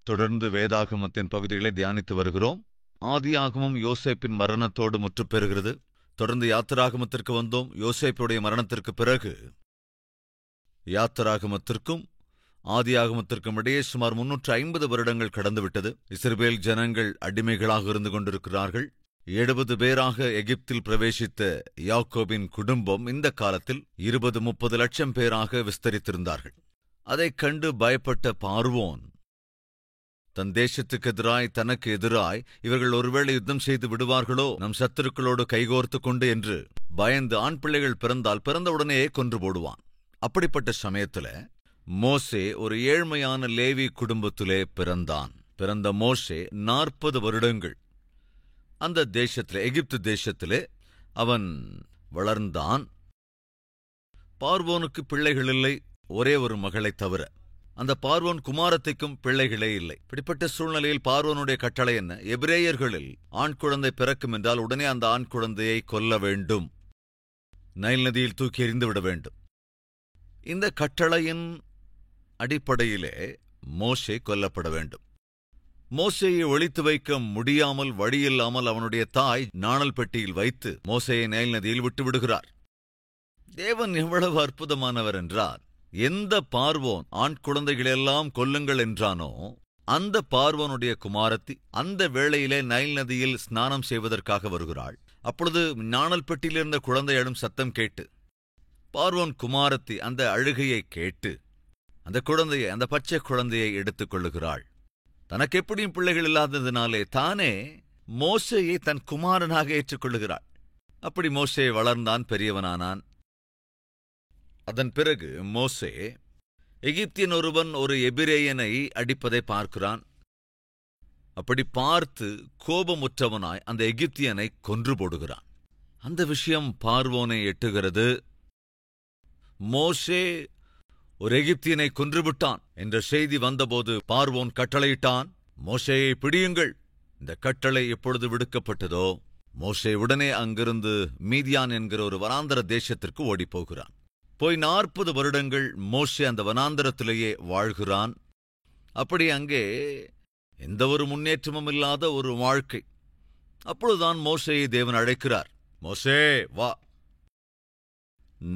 தொடர்ந்து வேதாகமத்தின் பகுதிகளை தியானித்து வருகிறோம். ஆதியாகமம் யோசேப்பின் மரணத்தோடு முற்றுப்பெறுகிறது. தொடர்ந்து யாத்திராகமத்திற்கு வந்தோம். யோசேப்புடைய மரணத்திற்கு பிறகு யாத்திராகமத்திற்கும் ஆதியாகமத்திற்கும் இடையே சுமார் 350 வருடங்கள் கடந்துவிட்டது. இஸ்ரவேல் ஜனங்கள் அடிமைகளாக இருந்து கொண்டிருக்கிறார்கள். 70 பேராக எகிப்தில் பிரவேசித்த யாக்கோபின் குடும்பம் இந்த காலத்தில் 20-30 லட்சம் பேராக விஸ்தரித்திருந்தார்கள். அதைக் கண்டு பயப்பட்ட பார்வோன் தன் தேசத்துக்கு எதிராய், தனக்கு எதிராய் இவர்கள் ஒருவேளை யுத்தம் செய்து விடுவார்களோ, நம் சத்துருக்களோடு கைகோர்த்து கொண்டு என்று பயந்து ஆண் பிள்ளைகள் பிறந்தால் பிறந்தவுடனேயே கொன்று போடுவான். அப்படிப்பட்ட சமயத்துல மோசே ஒரு ஏழ்மையான லேவி குடும்பத்திலே பிறந்தான். பிறந்த மோசே 40 வருடங்கள் அந்த தேசத்திலே, எகிப்து தேசத்திலே அவன் வளர்ந்தான். பார்வோனுக்கு பிள்ளைகள் இல்லை, ஒரே ஒரு மகளைத் தவிர. அந்த பார்வோன் குமாரத்திற்கும் பிள்ளைகளே இல்லை. இப்படிப்பட்ட சூழ்நிலையில் பார்வோனுடைய கட்டளை என்ன? எபிரேயர்களில் ஆண் குழந்தை பிறக்கும் என்றால் உடனே அந்த ஆண் குழந்தையை கொல்ல வேண்டும், நைல் நதியில் தூக்கி எறிந்துவிட வேண்டும். இந்த கட்டளையின் அடிப்படையிலே மோசே கொல்லப்பட வேண்டும். மோசேயை ஒளித்து வைக்க முடியாமல், வழியில்லாமல் அவனுடைய தாய் நாணல் பெட்டியில் வைத்து மோசேயை நைல் நதியில் விட்டுவிடுகிறார். தேவன் எவ்வளவு அற்புதமானவர் என்றார், எந்த பார்வோன் ஆண் குழந்தைகளெல்லாம் கொல்லுங்கள் என்றானோ அந்த பார்வோனுடைய குமாரத்தி அந்த வேளையிலே நைல் நதியில் ஸ்நானம் செய்வதற்காக வருகிறாள். அப்பொழுது நாணல் பெட்டியில் இருந்த குழந்தை அழும் சத்தம் கேட்டு பார்வோன் குமாரத்தி அந்த அழுகையை கேட்டு அந்த குழந்தையை, அந்த பச்சை குழந்தையை எடுத்துக் கொள்ளுகிறாள். தனக்கு எப்படியும் பிள்ளைகள் இல்லாததினாலே தானே மோசேயை தன் குமாரனாக ஏற்றுக்கொள்ளுகிறாள். அப்படி மோசே வளர்ந்தான், பெரியவனானான். அதன் பிறகு மோசே எகிப்தியன் ஒருவன் ஒரு எபிரேயனை அடிப்பதை பார்க்கிறான். அப்படி பார்த்து கோபமுற்றவனாய் அந்த எகிப்தியனை கொன்று போடுகிறான். அந்த விஷயம் பார்வோனை எட்டுகிறது. மோசே ஒரு எகிப்தியனை கொன்றுவிட்டான் என்ற செய்தி வந்தபோது பார்வோன் கட்டளையிட்டான், மோசேயை பிடியுங்கள். இந்த கட்டளை எப்பொழுது விடுக்கப்பட்டதோ மோசே உடனே அங்கிருந்து மீதியான் என்கிற ஒரு வனாந்தர தேசத்திற்கு ஓடிப்போகிறான். போய் 40 வருடங்கள் மோசே அந்த வனாந்தரத்திலேயே வாழ்கிறான். அப்படி அங்கே எந்த ஒரு முன்னேற்றமும் இல்லாத ஒரு வாழ்க்கை. அப்பொழுதுதான் மோசேயை தேவன் அழைக்கிறார். மோசே வா,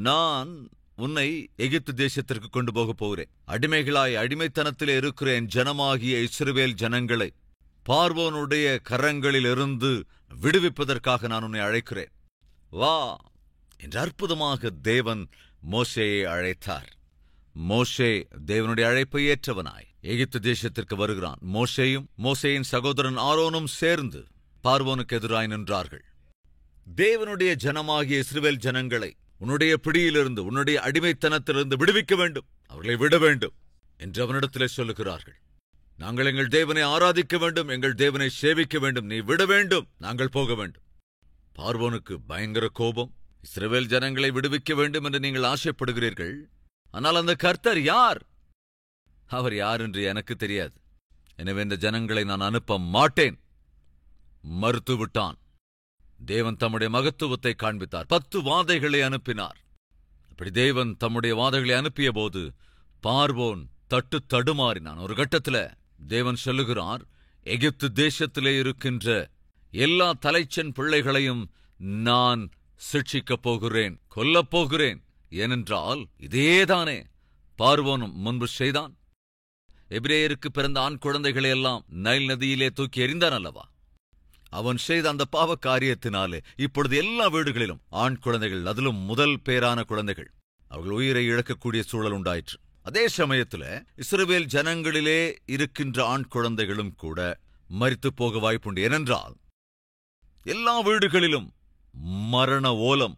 நான் உன்னை எகிப்து தேசத்திற்கு கொண்டு போகப் போகிறேன். அடிமைகளாய் அடிமைத்தனத்திலே இருக்கிற என் ஜனமாகிய இஸ்ரவேல் ஜனங்களை பார்வோனுடைய கரங்களிலிருந்து விடுவிப்பதற்காக நான் உன்னை அழைக்கிறேன், வா என்று அற்புதமாக தேவன் மோசேயை அழைத்தார். மோசே தேவனுடைய அழைப்பை ஏற்றவனாய் எகிப்து தேசத்திற்கு வருகிறான். மோசேயும் மோசேயின் சகோதரன் ஆரோனும் சேர்ந்து பார்வோனுக்கு எதிராய் நின்றார்கள். தேவனுடைய ஜனமாகிய இஸ்ரவேல் ஜனங்களை உன்னுடைய பிடியிலிருந்து, உன்னுடைய அடிமைத்தனத்திலிருந்து விடுவிக்க வேண்டும், அவர்களை விட வேண்டும் என்று அவனிடத்திலே சொல்லுகிறார்கள். நாங்கள் எங்கள் தேவனை ஆராதிக்க வேண்டும், எங்கள் தேவனை சேவிக்க வேண்டும், நீ விட வேண்டும், நாங்கள் போக வேண்டும். பார்வோனுக்கு பயங்கர கோபம். இஸ்ரவேல் ஜனங்களை விடுவிக்க வேண்டும் என்று நீங்கள் ஆசைப்படுகிறீர்கள், ஆனால் அந்த கர்த்தர் யார்? அவர் யார் என்று எனக்கு தெரியாது. எனவே இந்த ஜனங்களை நான் அனுப்ப மாட்டேன் மறுத்துவிட்டான். தேவன் தம்முடைய மகத்துவத்தை காண்பித்தார். 10 வாதைகளை அனுப்பினார். அப்படி தேவன் தம்முடைய வாதைகளை அனுப்பிய போது பார்வோன் தடுமாறினான். ஒரு கட்டத்தில் தேவன் சொல்லுகிறார், எகிப்து தேசத்திலே இருக்கின்ற எல்லா தலைச்சன் பிள்ளைகளையும் நான் சிட்சிக்கப் போகிறேன், கொல்லப் போகிறேன். ஏனென்றால் இதேதானே பார்வோனும் முன்பு செய்தான். எபிரேயருக்கு பிறந்த ஆண் குழந்தைகளையெல்லாம் நைல் நதியிலே தூக்கி எறிந்தான் அல்லவா? அவன் செய்த அந்த பாவ காரியத்தினாலே இப்பொழுது எல்லா வீடுகளிலும் ஆண் குழந்தைகள், அதிலும் முதல் பேரான குழந்தைகள், அவர்கள் உயிரை இழக்கக்கூடிய சூழல் உண்டாயிற்று. அதே சமயத்தில் இஸ்ரவேல் ஜனங்களிலே இருக்கின்ற ஆண் குழந்தைகளும் கூட மரித்து போக வாய்ப்புண்டு. ஏனென்றால் எல்லா வீடுகளிலும் மரண ஓலம்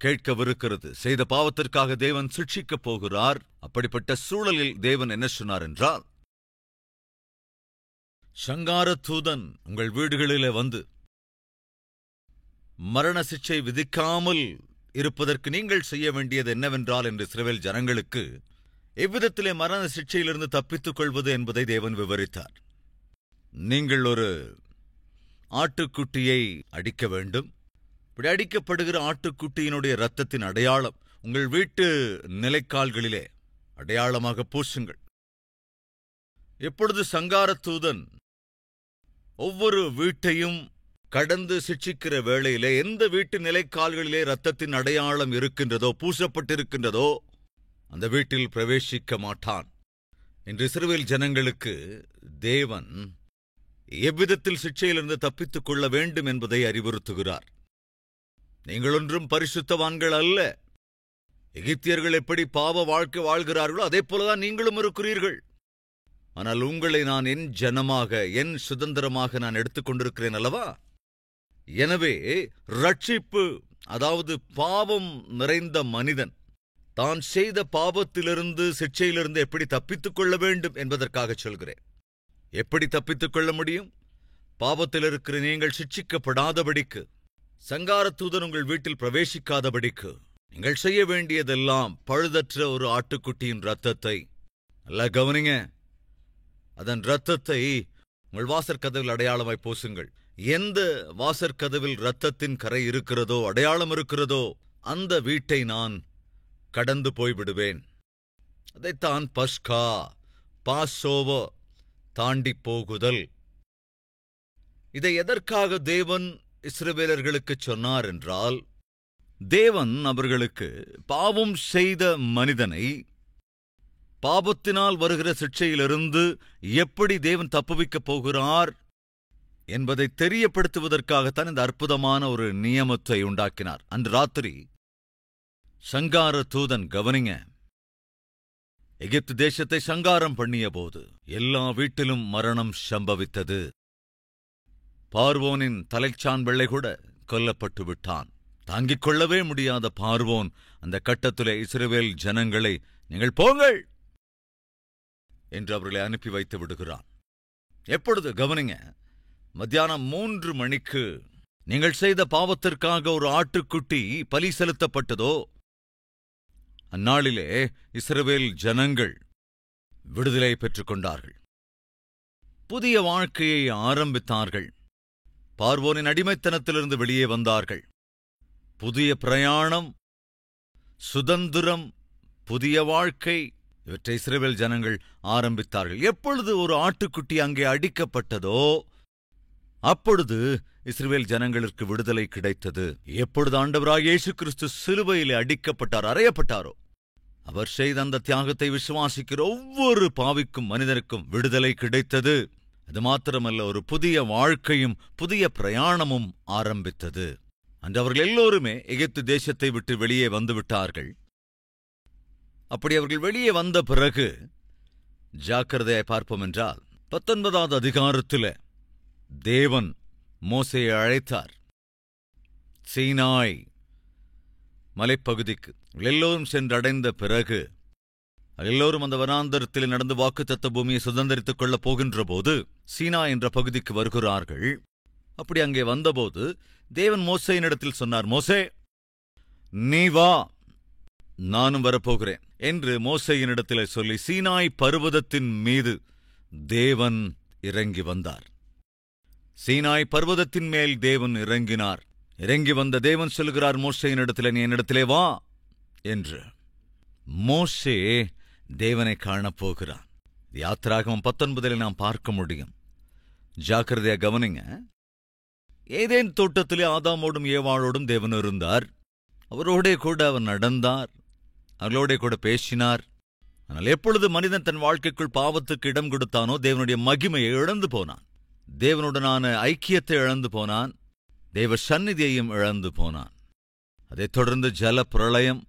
கேட்கவிருக்கிறது. செய்த பாவத்திற்காக தேவன் சிட்சிக்கப் போகிறார். அப்படிப்பட்ட சூழலில் தேவன் என்ன சொன்னார் என்றால், சங்கார தூதன் உங்கள் வீடுகளிலே வந்து மரண சிக்ஷை விதிக்காமல் இருப்பதற்கு நீங்கள் செய்ய வேண்டியது என்னவென்றால் என்று இஸ்ரவேல் ஜனங்களுக்கு எவ்விதத்திலே மரண சிக்ஷையிலிருந்து தப்பித்துக் கொள்வது என்பதை தேவன் விவரித்தார். நீங்கள் ஒரு ஆட்டுக்குட்டியை அடிக்க வேண்டும். இப்படி அடிக்கப்படுகிற ஆட்டுக்குட்டியினுடைய இரத்தத்தின் அடையாளம் உங்கள் வீட்டு நிலைக்கால்களிலே அடையாளமாக பூசுங்கள். எப்பொழுது சங்கார தூதன் ஒவ்வொரு வீட்டையும் கடந்து சிட்சிக்கிற வேளையிலே எந்த வீட்டு நிலைக்கால்களிலே இரத்தத்தின் அடையாளம் இருக்கின்றதோ, பூசப்பட்டிருக்கின்றதோ, அந்த வீட்டில் பிரவேசிக்க மாட்டான். இன்று இஸ்ரவேல் ஜனங்களுக்கு தேவன் எவ்விதத்தில் சிட்சையிலிருந்து தப்பித்துக் கொள்ள வேண்டும் என்பதை அறிவுறுத்துகிறார். நீங்கள் ஒன்றும் பரிசுத்தவான்கள் அல்ல. எகிப்தியர்கள் எப்படி பாவ வாழ்க்கை வாழ்கிறார்களோ அதே போலதான் நீங்களும் இருக்கிறீர்கள். ஆனால் உங்களை நான் என் ஜனமாக, என் சுதந்திரமாக நான் எடுத்துக்கொண்டிருக்கிறேன் அல்லவா? எனவே ரட்சிப்பு, அதாவது பாவம் நிறைந்த மனிதன் தான் செய்த பாவத்திலிருந்து, சிட்சையிலிருந்து எப்படி தப்பித்துக் கொள்ள வேண்டும் என்பதற்காக சொல்கிறேன். எப்படி தப்பித்துக் கொள்ள முடியும்? பாவத்தில் இருக்கிற நீங்கள் சிட்சிக்கப்படாதபடிக்கு, சங்காரத்தூதன் உங்கள் வீட்டில் பிரவேசிக்காதபடிக்கு நீங்கள் செய்ய வேண்டியதெல்லாம் பழுதற்ற ஒரு ஆட்டுக்குட்டியின் இரத்தத்தை, நல்லா கவனிங்க, அதன் இரத்தத்தை உங்கள் வாசற்கதவில் அடையாளமாய் பூசுங்கள். எந்த வாசற்கதவில் இரத்தத்தின் கரை இருக்கிறதோ, அடையாளம் இருக்கிறதோ, அந்த வீட்டை நான் கடந்து போய்விடுவேன். அதைத்தான் பஸ்கா, பாஸ்ஸோவோ, தாண்டி போகுதல். இதை எதற்காக தேவன் இஸ்ரவேலர்களுக்கு சொன்னார் என்றால், தேவன் அவர்களுக்கு பாவம் செய்த மனிதனை பாவத்தினால் வருகிற சிட்சையிலிருந்து எப்படி தேவன் தப்புவிக்கப் போகிறார் என்பதை தெரியப்படுத்துவதற்காகத்தான் இந்த அற்புதமான ஒரு நியமத்தை உண்டாக்கினார். அன்று ராத்திரி சங்கார தூதன், கவனிங்க, எகிப்து தேசத்தை சங்காரம் பண்ணிய போது எல்லா வீட்டிலும் மரணம் சம்பவித்தது. பார்வோனின் தலைச்சான் பிள்ளை கூட கொல்லப்பட்டு விட்டான். தாங்கிக் கொள்ளவே முடியாத பார்வோன் அந்த கட்டத்திலே இஸ்ரவேல் ஜனங்களை, நீங்கள் போங்கள் என்று அவர்களை அனுப்பி வைத்து விடுகிறான். எப்பொழுது, கவனிங்க, மத்தியானம் 3 மணிக்கு நீங்கள் செய்த பாவத்திற்காக ஒரு ஆட்டுக்குட்டி பலி செலுத்தப்பட்டதோ, அந்நாளிலே இஸ்ரவேல் ஜனங்கள் விடுதலை பெற்றுக் கொண்டார்கள். புதிய வாழ்க்கையை ஆரம்பித்தார்கள். பார்வோனின் அடிமைத்தனத்திலிருந்து வெளியே வந்தார்கள். புதிய பிரயாணம், சுதந்திரம், புதிய வாழ்க்கை, இவற்றை இஸ்ரவேல் ஜனங்கள் ஆரம்பித்தார்கள். எப்பொழுது ஒரு ஆட்டுக்குட்டி அங்கே அடிக்கப்பட்டதோ அப்பொழுது இஸ்ரவேல் ஜனங்களுக்கு விடுதலை கிடைத்தது. எப்பொழுது ஆண்டவராகிய இயேசு கிறிஸ்து சிலுவையிலே அடிக்கப்பட்டார், அறையப்பட்டாரோ, அவர் செய்த அந்த தியாகத்தை விசுவாசிக்கிற ஒவ்வொரு பாவிக்கும் மனிதனுக்கும் விடுதலை கிடைத்தது. அது மாத்திரமல்ல, ஒரு புதிய வாழ்க்கையும் புதிய பிரயாணமும் ஆரம்பித்தது. அன்று அவர்கள் எல்லோருமே எகிப்து தேசத்தை விட்டு வெளியே வந்துவிட்டார்கள். அப்படி அவர்கள் வெளியே வந்த பிறகு ஜாக்கிரதையாய் பார்ப்போம் என்றால், 19வது அதிகாரத்தில் தேவன் மோசேயை அழைத்தார். சீனாய் மலைப்பகுதிக்கு எல்லோரும் சென்றடைந்த பிறகு, எல்லோரும் அந்த வனாந்தரத்தில் நடந்து வாக்குத்தத்த பூமியை சுதந்திரித்துக் கொள்ளப் போகின்ற போது சீனா என்ற பகுதிக்கு வருகிறார்கள். அப்படி அங்கே வந்தபோது தேவன் மோசேயினிடத்தில் சொன்னார், மோசே, நீ வா, நானும் வரப்போகிறேன் என்று மோசேயினிடத்தில் சொல்லி சீனாய் பர்வதத்தின் மீது தேவன் இறங்கி வந்தார். சீனாய் பர்வதத்தின் மேல் தேவன் இறங்கினார். இறங்கி வந்த தேவன் சொல்கிறார் மோசேயினிடத்தில், நீ என்னிடத்திலே வா என்று. மோசே தேவனை காணப்போகிறான். யாத்திராகமம் 19 நாம் பார்க்க முடியும். ஜாக்கிரதையா கவனிங்க. ஏதேன் தோட்டத்திலே ஆதாமோடும் ஏவாளோடும் தேவன் இருந்தார். அவரோடே கூட அவர் நடந்தார், அவர்களோடே கூட பேசினார். ஆனால் எப்பொழுது மனிதன் தன் வாழ்க்கைக்குள் பாவத்துக்கு இடம் கொடுத்தானோ தேவனுடைய மகிமையை இழந்து போனான். தேவனுடனான ஐக்கியத்தை இழந்து போனான். தேவ சந்நிதியையும் இழந்து போனான். அதைத் தொடர்ந்து ஜல பிரளயம்,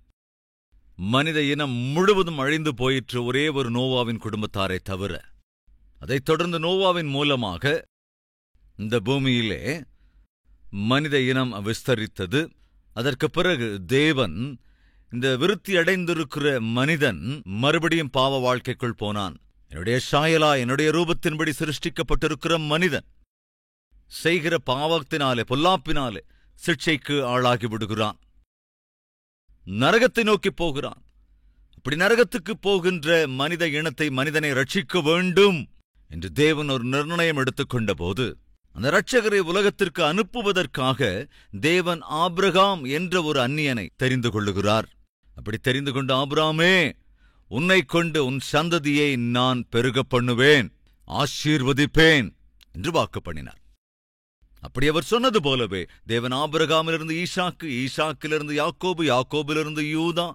மனித இனம் முழுவதும் அழிந்து போயிற்று, ஒரே ஒரு நோவாவின் குடும்பத்தாரை தவிர. அதைத் தொடர்ந்து நோவாவின் மூலமாக இந்த பூமியிலே மனித இனம் விஸ்தரித்தது. அதற்கு பிறகு தேவன் இந்த விருத்தி அடைந்திருக்கிற மனிதன் மறுபடியும் பாவ வாழ்க்கைக்குள் போனான். என்னுடைய சாயலா, என்னுடைய ரூபத்தின்படி சிருஷ்டிக்கப்பட்டிருக்கிற மனிதன் செய்கிற பாவத்தினாலே, பொல்லாப்பினாலே சிட்சைக்கு ஆளாகி விடுகிறான். நரகத்தை நோக்கி போகிறான். அப்படி நரகத்துக்கு போகின்ற மனித இனத்தை, மனிதனை ரட்சிக்க வேண்டும் என்று தேவன் ஒரு நிர்ணயம் எடுத்துக்கொண்ட போது, அந்த இரட்சகரை உலகத்திற்கு அனுப்புவதற்காக தேவன் ஆபிரகாம் என்ற ஒரு அந்நியனை தெரிந்து கொள்ளுகிறார். அப்படி தெரிந்து கொண்ட ஆபிரகாமே, உன்னை கொண்டு உன் சந்ததியை நான் பெருக பண்ணுவேன் ஆசீர்வதிப்பேன் என்று வாக்கு பண்ணினார். அப்படி அவர் சொன்னது போலவே தேவன் ஆபிரகாமிலிருந்து ஈசாக்கு, ஈசாக்கிலிருந்து யாக்கோபு, யாக்கோபிலிருந்து யூதா,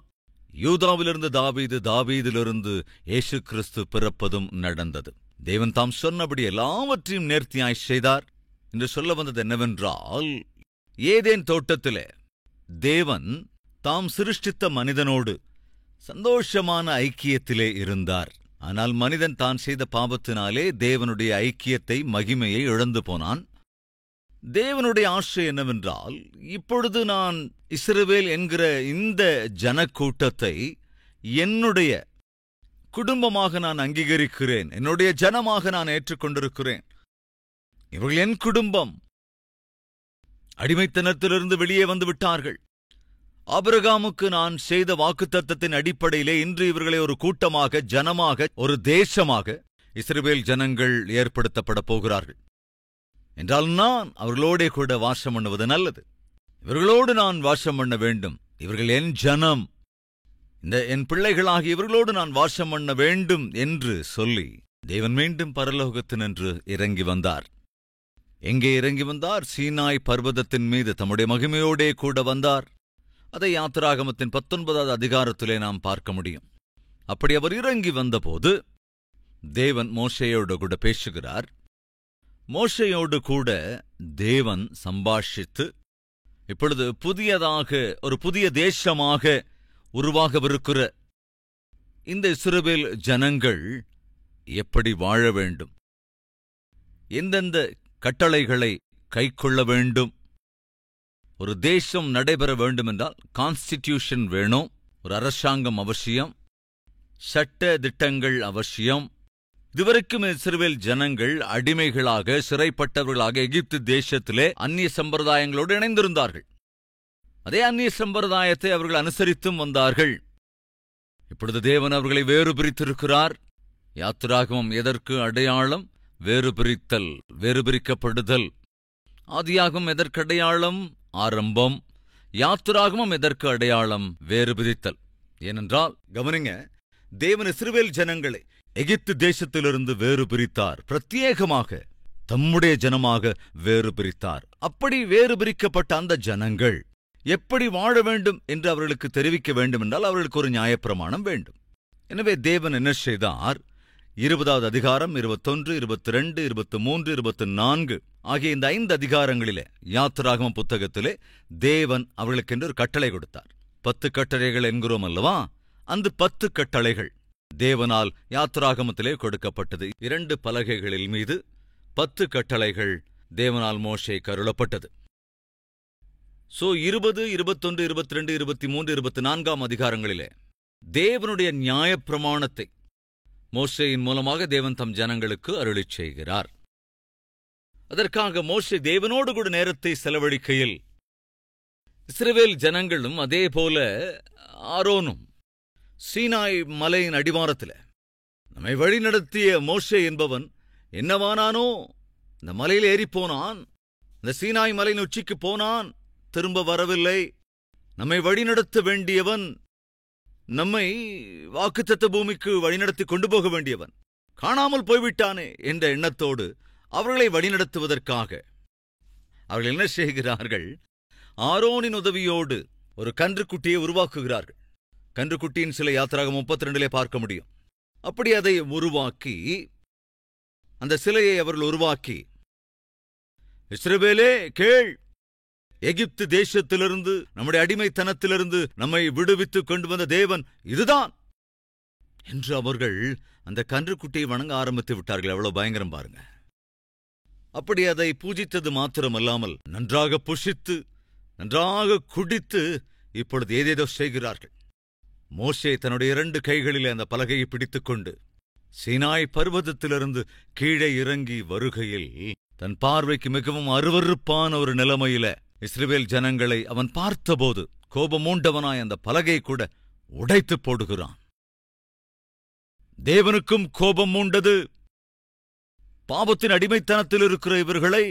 யூதாவிலிருந்து தாவீது, தாவீதிலிருந்து இயேசு கிறிஸ்து பிறப்பதும் நடந்தது. தேவன் தாம் சொன்னபடி எல்லாவற்றையும் நேர்த்தியாய் செய்தார். என்று சொல்ல வந்தது என்னவென்றால், ஏதேன் தோட்டத்திலே தேவன் தாம் சிருஷ்டித்த மனிதனோடு சந்தோஷமான ஐக்கியத்திலே இருந்தார். ஆனால் மனிதன் தான் செய்த பாவத்தினாலே தேவனுடைய ஐக்கியத்தை, மகிமையை இழந்து போனான். தேவனுடைய ஆசை என்னவென்றால், இப்பொழுது நான் இஸ்ரவேல் என்கிற இந்த ஜனக்கூட்டத்தை என்னுடைய குடும்பமாக நான் அங்கீகரிக்கிறேன், என்னுடைய ஜனமாக நான் ஏற்றுக்கொண்டிருக்கிறேன். இவர்கள் என் குடும்பம். அடிமைத்தனத்திலிருந்து வெளியே வந்து விட்டார்கள். ஆபிரகாமுக்கு நான் செய்த வாக்குத்தத்தத்தின் அடிப்படையிலே இன்று இவர்களை ஒரு கூட்டமாக, ஜனமாக, ஒரு தேசமாக இஸ்ரவேல் ஜனங்கள் ஏற்படுத்தப்பட போகிறார்கள். என்றால் நான் அவர்களோடே கூட வாசம் பண்ணுவது நல்லது. இவர்களோடு நான் வாசம் பண்ண வேண்டும். இவர்கள் என் ஜனம், என் பிள்ளைகளாகி இவர்களோடு நான் வாசம் பண்ண வேண்டும் என்று சொல்லி தேவன் மீண்டும் பரலோகத்தினின்று இறங்கி வந்தார். எங்கே இறங்கி வந்தார்? சீனாய் பர்வதத்தின் மீது தம்முடைய மகிமையோடே கூட வந்தார். அதை யாத்திராகமத்தின் 19வது அதிகாரத்திலே நாம் பார்க்க முடியும். அப்படி அவர் இறங்கி வந்தபோது தேவன் மோசேயோடு கூட பேசுகிறார். மோசேயோடு கூட தேவன் சம்பாஷித்து, இப்பொழுது புதியதாக ஒரு புதிய தேசமாக உருவாகவிருக்கிற இந்த இஸ்ரவேல் ஜனங்கள் எப்படி வாழ வேண்டும், எந்தெந்த கட்டளைகளை கைக்கொள்ள வேண்டும், ஒரு தேசம் நடைபெற வேண்டுமென்றால் கான்ஸ்டிடியூஷன் வேணும், ஒரு அரசாங்கம் அவசியம், சட்ட திட்டங்கள் அவசியம். இதுவரைக்கும் இஸ்ரவேல் ஜனங்கள் அடிமைகளாக, சிறைப்பட்டவர்களாக எகிப்து தேசத்திலே அந்நிய சம்பிரதாயங்களோடு இணைந்திருந்தார்கள். அதே அந்நிய சம்பிரதாயத்தை அவர்கள் அனுசரித்தும் வந்தார்கள். இப்பொழுது தேவன் அவர்களை வேறு பிரித்திருக்கிறார். யாத்திராகமம் எதற்கு அடையாளம்? வேறு பிரித்தல், வேறு பிரிக்கப்படுதல். ஆதியாகமம் எதற்கு அடையாளம்? ஆரம்பம். யாத்திராகமம் எதற்கு அடையாளம்? வேறு பிரித்தல். ஏனென்றால் கவனிங்க, தேவன் இஸ்ரவேல் ஜனங்களை எகிப்து தேசத்திலிருந்து வேறு பிரித்தார். பிரத்யேகமாக தம்முடைய ஜனமாக வேறு பிரித்தார். அப்படி வேறு பிரிக்கப்பட்ட அந்த ஜனங்கள் எப்படி வாழ வேண்டும் என்று அவர்களுக்கு தெரிவிக்க வேண்டும் என்றால் அவர்களுக்கு ஒரு நியாயப்பிரமாணம் வேண்டும். எனவே தேவன் என்ன செய்தார்? 20வது அதிகாரம் 21, 22, 23, 24 ஆகிய இந்த 5 அதிகாரங்களிலே யாத்திராகம புத்தகத்திலே தேவன் அவர்களுக்கென்று ஒரு கட்டளை கொடுத்தார். 10 கட்டளைகள் என்கிறோம் அல்லவா? அந்த 10 கட்டளைகள் தேவனால் யாத்திராகமத்திலே கொடுக்கப்பட்டது. 2 பலகைகளில் மீது 10 கட்டளைகள் தேவனால் மோசே கருளப்பட்டது. 20, 21, 22, 23, 24 அதிகாரங்களிலே தேவனுடைய நியாயப்பிரமாணத்தை மோசேயின் மூலமாக தேவன் தம் ஜனங்களுக்கு அருளிச் செய்கிறார். அதற்காக மோசே தேவனோடு கூட நேரத்தை செலவழிக்கையில் இஸ்ரவேல் ஜனங்களும் அதே போல ஆரோனும் சீனாய் மலையின் அடிவாரத்தில் நம்மை வழிநடத்திய மோசே என்பவன் என்னவானானோ? இந்த மலையில் ஏறிப்போனான், இந்த சீனாய் மலையின் உச்சிக்கு போனான், திரும்ப வரவில்லை. நம்மை வழிநடத்த வேண்டியவன், நம்மை வாக்குத்தத்த பூமிக்கு வழிநடத்தி கொண்டு போக வேண்டியவன் காணாமல் போய்விட்டானே என்ற எண்ணத்தோடு அவர்களை வழிநடத்துவதற்காக அவர்கள் என்ன செய்கிறார்கள்? ஆரோனின் உதவியோடு ஒரு கன்றுக்குட்டியை உருவாக்குகிறார்கள். கன்றுக்குட்டியின் சிலை யாத்திராகமம் 32 பார்க்க முடியும். அப்படி அதை உருவாக்கி, அந்த சிலையை அவர்கள் உருவாக்கி, இஸ்ரவேலே கேள், எகிப்து தேசத்திலிருந்து, நம்முடைய அடிமைத்தனத்திலிருந்து நம்மை விடுவித்து கொண்டு வந்த தேவன் இதுதான் என்று அவர்கள் அந்த கன்றுக்குட்டியை வணங்க ஆரம்பித்து விட்டார்கள். எவ்வளவு பயங்கரம் பாருங்க. அப்படி அதை பூஜித்தது மாத்திரமல்லாமல் நன்றாக புஷித்து, நன்றாக குடித்து இப்பொழுது ஏதேதோ செய்கிறார்கள். மோசே தன்னுடைய 2 கைகளிலே அந்த பலகையை பிடித்துக்கொண்டு சீனாய் பர்வதத்திலிருந்து கீழே இறங்கி வருகையில் தன் பார்வைக்கு மிகவும் அருவருப்பான ஒரு நிலைமையில இஸ்ரவேல் ஜனங்களை அவன் பார்த்தபோது கோபமூண்டவனாய் அந்த பலகை கூட உடைத்து போடுகிறான். தேவனுக்கும் கோபம் மூண்டது. பாவத்தின் அடிமைத்தனத்தில் இருக்கிற இவர்களை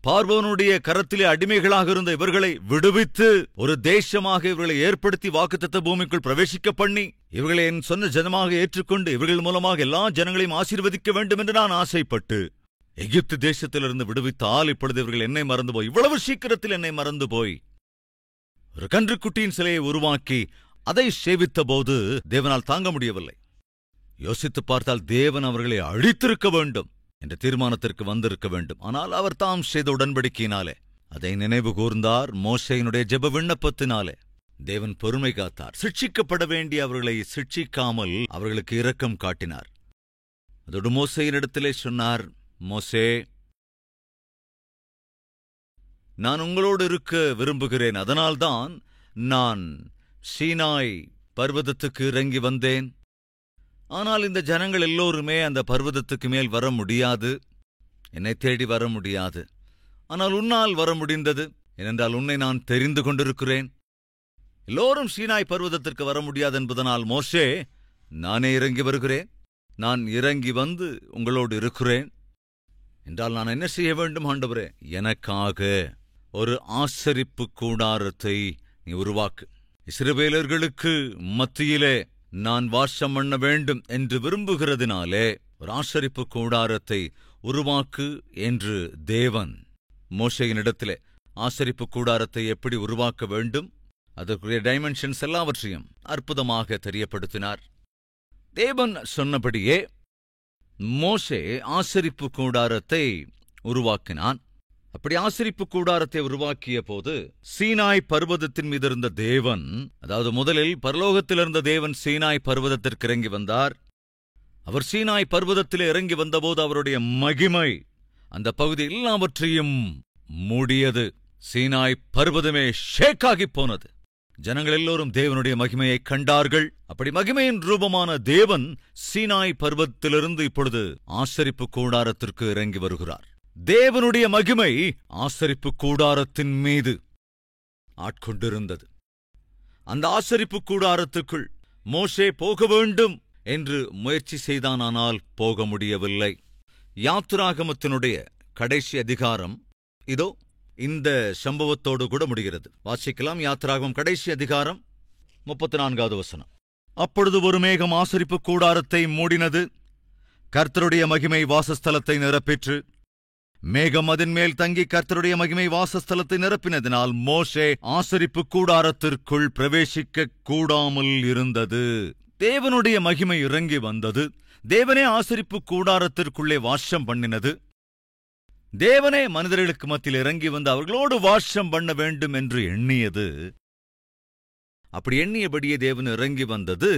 பார்வோனுடைய கரத்திலே அடிமைகளாக இருந்த இவர்களை விடுவித்து ஒரு தேசமாக இவர்களை ஏற்படுத்தி வாக்குத்தத்த பூமிக்குள் பிரவேசிக்க பண்ணி இவர்களை என் சொன்ன ஜனமாக ஏற்றுக்கொண்டு இவர்கள் மூலமாக எல்லா ஜனங்களையும் ஆசீர்வதிக்க வேண்டும் என்று நான் ஆசைப்பட்டு எகிப்து தேசத்திலிருந்து விடுவித்தால் இப்பொழுது இவர்கள் என்னை மறந்து போய் இவ்வளவு சீக்கிரத்தில் என்னை மறந்து போய் ஒரு கன்றுக்குட்டியின் சிலையை உருவாக்கி அதை சேவித்த போது தேவனால் தாங்க முடியவில்லை. யோசித்து பார்த்தால் தேவன் அவர்களை அழித்திருக்க வேண்டும் என்ற தீர்மானத்திற்கு வந்திருக்க வேண்டும். ஆனால் அவர் தாம் செய்த உடன்படிக்கையினாலே அதை நினைவு கூர்ந்தார். மோசேயினுடைய ஜெப விண்ணப்பத்தினாலே தேவன் பொறுமை காத்தார். சிட்சிக்கப்பட வேண்டிய அவர்களை சிட்சிக்காமல் அவர்களுக்கு இரக்கம் காட்டினார். அதோடு மோசேயினிடத்திலே சொன்னார், மோசே, நான் உங்களோடு இருக்க விரும்புகிறேன். அதனால்தான் நான் சீனாய் பர்வதத்துக்கு இறங்கி வந்தேன். ஆனால் இந்த ஜனங்கள் எல்லோருமே அந்த பர்வதத்துக்கு மேல் வர முடியாது, என்னை தேடி வர முடியாது. ஆனால் உன்னால் வர முடிந்தது. ஏனென்றால் உன்னை நான் தெரிந்து கொண்டிருக்கிறேன். எல்லோரும் சீனாய் பர்வதத்திற்கு வர முடியாது என்பதனால் மோசே, நானே இறங்கி வருகிறேன். நான் இறங்கி வந்து உங்களோடு இருக்கிறேன் என்றால் நான் என்ன செய்ய வேண்டும் ஆண்டவரே? எனக்காக ஒரு ஆசரிப்பு கூடாரத்தை நீ உருவாக்கு. இஸ்ரவேலர்களுக்கு மத்தியிலே நான் வாசம் பண்ண வேண்டும் என்று விரும்புகிறதினாலே ஒரு ஆசரிப்பு கூடாரத்தை உருவாக்கு என்று தேவன் மோசேயினிடத்திலே ஆசரிப்பு கூடாரத்தை எப்படி உருவாக்க வேண்டும், அதற்குரிய டைமென்ஷன்ஸ் எல்லாவற்றையும் அற்புதமாக தெரியப்படுத்தினார். தேவன் சொன்னபடியே மோசே ஆசரிப்பு கூடாரத்தை உருவாக்கினான். அப்படி ஆசரிப்பு கூடாரத்தை உருவாக்கிய போது சீனாய் பர்வதத்தின் மீது இருந்த தேவன், அதாவது முதலில் பரலோகத்திலிருந்த தேவன் சீனாய் பர்வதத்திற்கு இறங்கி வந்தார். அவர் சீனாய் பர்வதத்திலே இறங்கி வந்தபோது அவருடைய மகிமை அந்த பகுதி எல்லாவற்றையும் மூடியது. சீனாய் பர்வதமே ஷேக்காகி போனது. ஜனங்கள் எல்லோரும் தேவனுடைய மகிமையை கண்டார்கள். அப்படி மகிமையின் ரூபமான தேவன் சீனாய் பர்வதத்திலிருந்து இப்பொழுது ஆசரிப்பு கூடாரத்திற்கு இறங்கி வருகிறார். தேவனுடைய மகிமை ஆசரிப்பு கூடாரத்தின் மீது ஆட்கொண்டிருந்தது. அந்த ஆசரிப்பு கூடாரத்துக்குள் மோசே போக வேண்டும் என்று முயற்சி செய்தானால் போக முடியவில்லை. யாத்திராகமத்தினுடைய கடைசி அதிகாரம் இதோ இந்த சம்பவத்தோடு கூட முடிகிறது. வாசிக்கலாம். யாத்திராகமம் கடைசி அதிகாரம் 34வது வசனம். அப்பொழுது ஒரு மேகம் ஆசரிப்பு கூடாரத்தை மூடினது. கர்த்தருடைய மகிமை வாசஸ்தலத்தை நிரப்பிற்று. மேகம் அதன் மேல் தங்கி கர்த்தருடைய மகிமை வாசஸ்தலத்தை நிரப்பினதினால் மோசே ஆசரிப்பு கூடாரத்திற்குள் பிரவேசிக்க கூடாமல் இருந்தது. தேவனுடைய மகிமை இறங்கி வந்தது. தேவனே ஆசரிப்பு கூடாரத்திற்குள்ளே வாசம் பண்ணினது. தேவனே மனிதர்களுக்கு மத்தியில் இறங்கி வந்து அவர்களோடு வாசம் பண்ண வேண்டும் என்று எண்ணியது. அப்படி எண்ணியபடியே தேவன் இறங்கி வந்தது.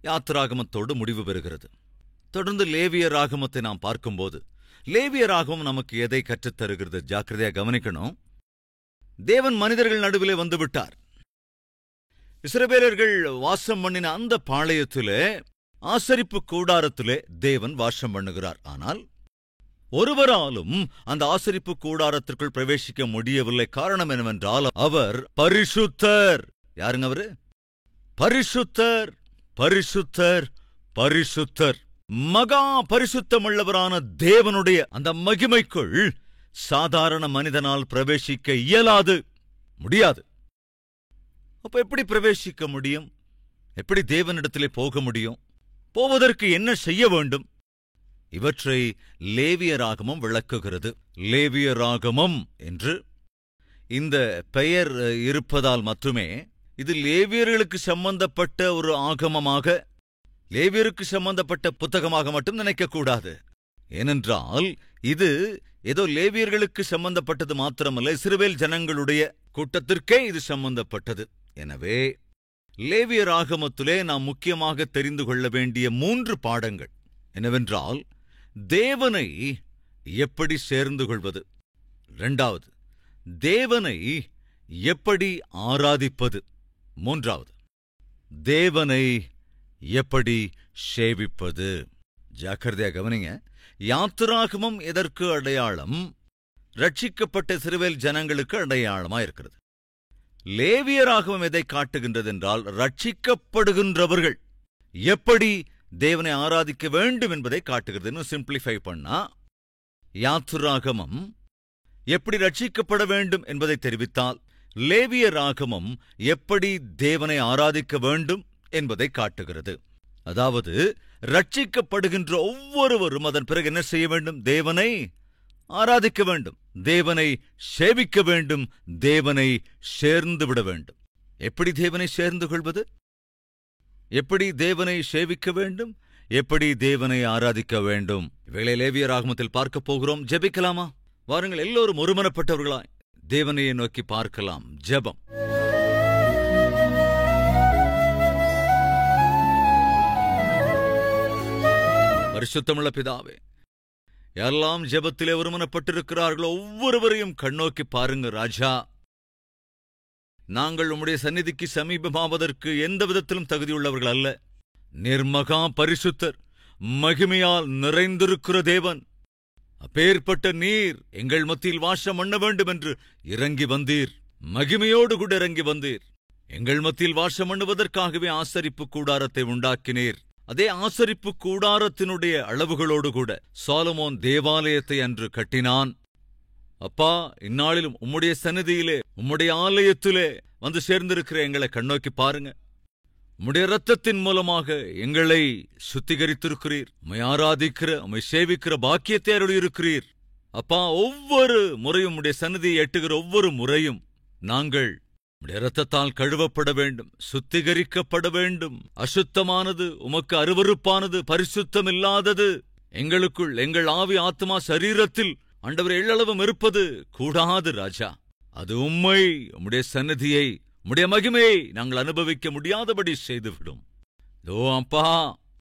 யாத்திராகமத்தோடு முடிவு பெறுகிறது. தொடர்ந்து லேவியர் ஆகமத்தை நாம் பார்க்கும்போது லேவியர் ஆகமம் நமக்கு எதை கற்றுத்தருகிறது? ஜாக்கிரதையா கவனிக்கணும். தேவன் மனிதர்கள் நடுவிலே வந்துவிட்டார். இஸ்ரவேலர்கள் வாசம் பண்ணின அந்த பாளையத்திலே ஆசரிப்பு கூடாரத்திலே தேவன் வாசம் பண்ணுகிறார். ஆனால் ஒருவராலும் அந்த ஆசரிப்பு கூடாரத்திற்குள் பிரவேசிக்க முடியவில்லை. காரணம் என்னவென்றால் அவர் பரிசுத்தர். யாருங்க அவரு? பரிசுத்தர், பரிசுத்தர், பரிசுத்தர். மகா பரிசுத்தமுள்ளவரான தேவனுடைய அந்த மகிமைக்குள் சாதாரண மனிதனால் பிரவேசிக்க இயலாது, முடியாது. அப்ப எப்படி பிரவேசிக்க முடியும்? எப்படி தேவனிடத்திலே போக முடியும்? போவதற்கு என்ன செய்ய வேண்டும்? இவற்றை லேவியராகமம் விளக்குகிறது. லேவியராகமம் என்று இந்த பெயர் இருப்பதால் மட்டுமே இது லேவியர்களுக்கு சம்பந்தப்பட்ட ஒரு ஆகமமாக, லேவியருக்கு சம்பந்தப்பட்ட புத்தகமாக மட்டும் நினைக்கக்கூடாது. ஏனென்றால் இது ஏதோ லேவியர்களுக்கு சம்பந்தப்பட்டது மாத்திரமல்ல, இஸ்ரவேல் ஜனங்களுடைய கூட்டத்திற்கே இது சம்பந்தப்பட்டது. எனவே லேவியர் ஆகமத்திலே நாம் முக்கியமாக தெரிந்து கொள்ள வேண்டிய 3 பாடங்கள் என்னவென்றால், தேவனை எப்படி சேர்ந்து கொள்வது, 2வது தேவனை எப்படி ஆராதிப்பது, 3வது தேவனை எப்படி சேவிப்பது. ஜாக்கிரதையா கவனிங்க. யாத்திராகமம் எதற்கு அடையாளம்? ரட்சிக்கப்பட்ட இஸ்ரவேல் ஜனங்களுக்கு அடையாளமா இருக்கிறது. லேவியராகமம் எதை காட்டுகின்றது என்றால், ரட்சிக்கப்படுகின்றவர்கள் எப்படி தேவனை ஆராதிக்க வேண்டும் என்பதை காட்டுகிறது. இன்னும் சிம்பிளிஃபை பண்ணா, யாத்திராகமம் எப்படி ரட்சிக்கப்பட வேண்டும் என்பதை தெரிவித்தால், லேவிய ராகமம் எப்படி தேவனை ஆராதிக்க வேண்டும் என்பதை காட்டுகிறது. அதாவது ரட்சிக்கப்படுகின்ற ஒவ்வொருவரும் அதன் பிறகு என்ன செய்ய வேண்டும்? தேவனை ஆராதிக்க வேண்டும், தேவனை சேவிக்க வேண்டும், தேவனை சேர்ந்து விட வேண்டும். எப்படி தேவனை சேர்ந்து கொள்வது? எப்படி தேவனை சேவிக்க வேண்டும்? எப்படி தேவனை ஆராதிக்க வேண்டும்? இவைகளை லேவிய ராகமத்தில் பார்க்க போகிறோம். ஜெபிக்கலாமா? வாருங்கள், எல்லோரும் ஒருமனப்பட்டவர்களாய் தேவனையை நோக்கி பார்க்கலாம். ஜெபம். பரிசுத்தமுள்ள பிதாவே, எல்லாம் ஜெபத்திலே ஒருமனப்பட்டிருக்கிறார்களோ ஒவ்வொருவரையும் கண்ணோக்கி பாருங்க ராஜா. நாங்கள் உம்முடைய சந்நிதிக்கு சமீபமாவதற்கு எந்த விதத்திலும் தகுதியுள்ளவர்கள் அல்ல. நிர்மகா பரிசுத்தர், மகிமையால் நிறைந்திருக்கிற தேவன், அப்பேற்பட்ட நீர் எங்கள் மத்தியில் வாசம் பண்ண வேண்டும் என்று இறங்கி வந்தீர். மகிமையோடு கூட இறங்கி வந்தீர். எங்கள் மத்தியில் வாசம் பண்ணுவதற்காகவே ஆசரிப்பு கூடாரத்தை உண்டாக்கினீர். அதே ஆசரிப்பு கூடாரத்தினுடைய அளவுகளோடு கூட சாலமோன் தேவாலயத்தை அன்று கட்டினான். அப்பா, இந்நாளிலும் உம்முடைய சந்நிதியிலே, உம்முடைய ஆலயத்திலே வந்து சேர்ந்திருக்கிற எங்களை கண்ணோக்கி பாருங்க. உம்முடைய இரத்தத்தின் மூலமாக எங்களை சுத்திகரித்திருக்கிறீர். உம்மை ஆராதிக்கிற, உம்மை சேவிக்கிற பாக்கியத்தை அருளியிருக்கிறீர். அப்பா, ஒவ்வொரு முறையும் உம்முடைய சந்நிதியை எட்டுகிற ஒவ்வொரு முறையும் நாங்கள் உம்முடைய இரத்தத்தால் கழுவப்பட வேண்டும், சுத்திகரிக்கப்பட வேண்டும். அசுத்தமானது, உமக்கு அருவருப்பானது, பரிசுத்தமில்லாதது எங்களுக்குள், எங்கள் ஆவி, ஆத்மா, சரீரத்தில் ஆண்டவர் எள்ளளவும் இருப்பது கூடாது ராஜா. அது உம்மை, உம்முடைய சந்நிதியை, உம்முடைய மகிமையை நாங்கள் அனுபவிக்க முடியாதபடி செய்துவிடும். ஓ அப்பா,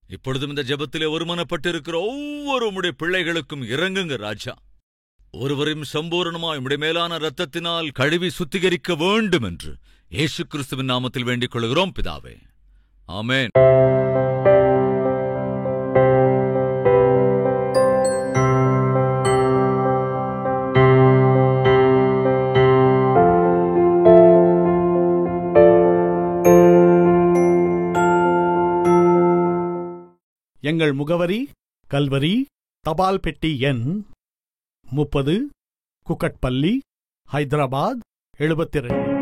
இப்பொழுதும் இந்த ஜெபத்திலே ஒருமனப்பட்டிருக்கிற ஒவ்வொரு உம்முடைய பிள்ளைகளுக்கும் இறங்குங்க ராஜா. ஒருவரையும் சம்பூரணமாய் உம்முடைய மேலான இரத்தத்தினால் கழுவி சுத்திகரிக்க வேண்டும் என்று இயேசு கிறிஸ்துவின் நாமத்தில் வேண்டிக் கொள்கிறோம் பிதாவே. ஆமென். எங்கள் முகவரி: கல்வரி, தபால் பெட்டி எண் 30, குக்கட்பள்ளி, ஹைதராபாத் 72.